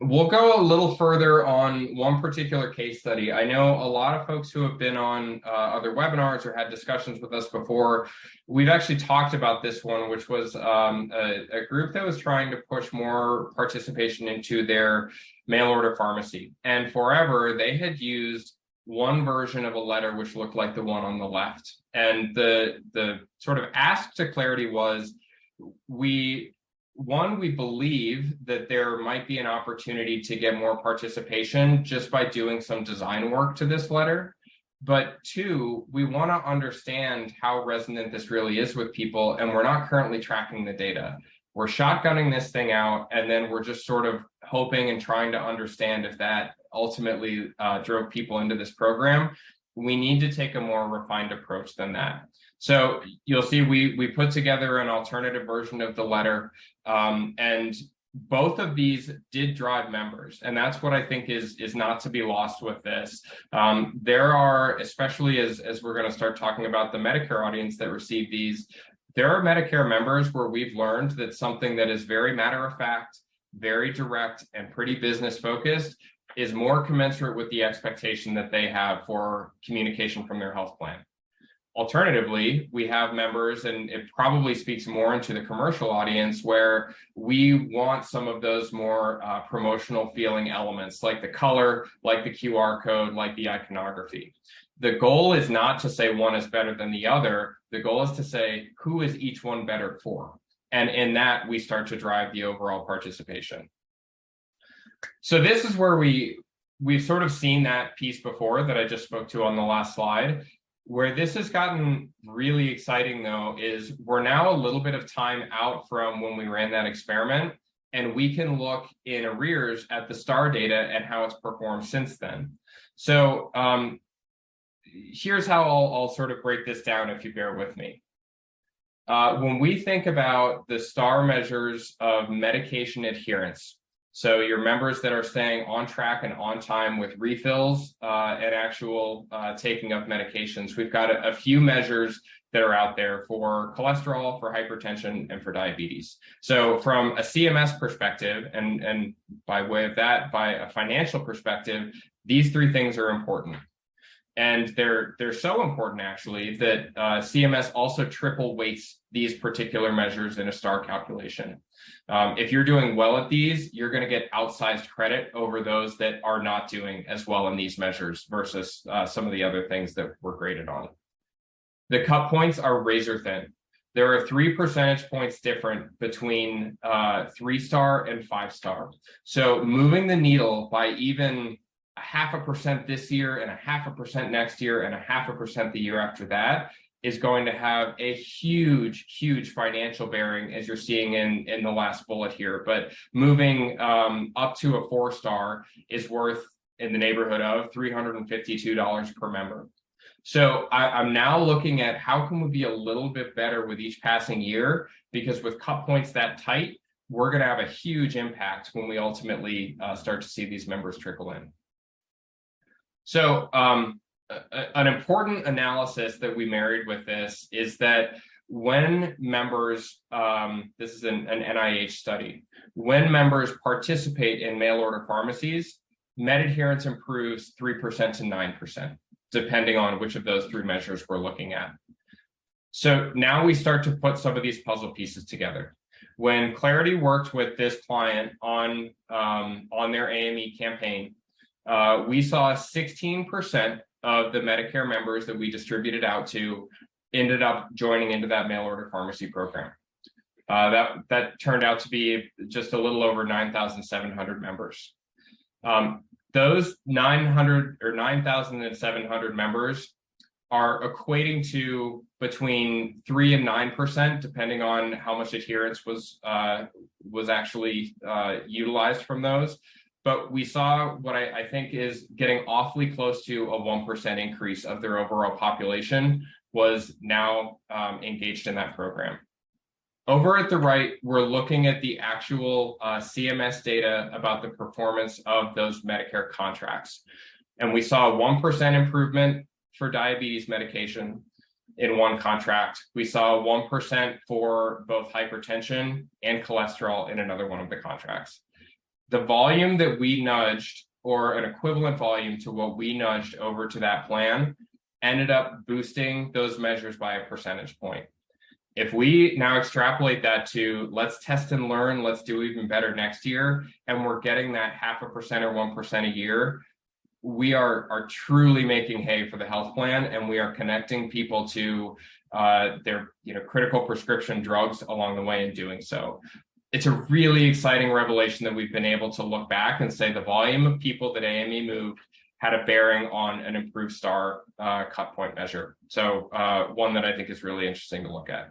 We'll go a little further on one particular case study. I know a lot of folks who have been on other webinars or had discussions with us before. We've actually talked about this one, which was a group that was trying to push more participation into their mail order pharmacy. And forever, they had used one version of a letter which looked like the one on the left. And the sort of ask to Clarity was, we believe that there might be an opportunity to get more participation just by doing some design work to this letter. But two, we want to understand how resonant this really is with people, and we're not currently tracking the data. We're shotgunning this thing out, and then we're just sort of hoping and trying to understand if that ultimately drove people into this program. We need to take a more refined approach than that. So you'll see we put together an alternative version of the letter, and both of these did drive members, and that's what I think is not to be lost with this. There are, especially as we're going to start talking about the Medicare audience that receive these, there are Medicare members where we've learned that something that is very matter of fact, very direct, and pretty business focused is more commensurate with the expectation that they have for communication from their health plan. Alternatively, we have members, and it probably speaks more into the commercial audience, where we want some of those more promotional feeling elements, like the color, like the QR code, like the iconography. The goal is not to say one is better than the other. The goal is to say, who is each one better for? And in that, we start to drive the overall participation. So this is where we've sort of seen that piece before that I just spoke to on the last slide. Where this has gotten really exciting, though, is we're now a little bit of time out from when we ran that experiment, and we can look in arrears at the STAR data and how it's performed since then. So here's how I'll sort of break this down, if you bear with me. When we think about the STAR measures of medication adherence, so your members that are staying on track and on time with refills and actual taking of medications, we've got a few measures that are out there for cholesterol, for hypertension, and for diabetes. So from a CMS perspective, and by way of that, by a financial perspective, these three things are important. And they're so important, actually, that CMS also triple weights these particular measures in a STAR calculation. If you're doing well at these, you're going to get outsized credit over those that are not doing as well in these measures versus some of the other things that we're graded on. The cut points are razor thin. There are 3 percentage points different between 3-star and 5-star. So moving the needle by even 0.5% this year and 0.5% next year and 0.5% the year after that is going to have a huge financial bearing, as you're seeing in the last bullet here. But moving up to a 4-star is worth in the neighborhood of $352 per member. So I'm now looking at how can we be a little bit better with each passing year, because with cut points that tight, we're going to have a huge impact when we ultimately start to see these members trickle in. So an important analysis that we married with this is that when members, this is an NIH study, when members participate in mail order pharmacies, med adherence improves 3% to 9%, depending on which of those 3 measures we're looking at. So now we start to put some of these puzzle pieces together. When Clarity worked with this client on their AME campaign, we saw 16% of the Medicare members that we distributed out to ended up joining into that mail order pharmacy program. That turned out to be just a little over 9,700 members. Those 9,700 members are equating to between 3 and 9%, depending on how much adherence was actually utilized from those. But we saw what I think is getting awfully close to a 1% increase of their overall population was now engaged in that program. Over at the right, we're looking at the actual CMS data about the performance of those Medicare contracts. And we saw a 1% improvement for diabetes medication in one contract. We saw 1% for both hypertension and cholesterol in another one of the contracts. the volume that we nudged, or an equivalent volume to what we nudged over to that plan, ended up boosting those measures by a percentage point. If we now extrapolate that to let's test and learn, let's do even better next year, and we're getting that 0.5% or 1% a year, we are truly making hay for the health plan, and we are connecting people to their critical prescription drugs along the way in doing so. It's a really exciting revelation that we've been able to look back and say the volume of people that AME moved had a bearing on an improved STAR cut point measure. So one that I think is really interesting to look at.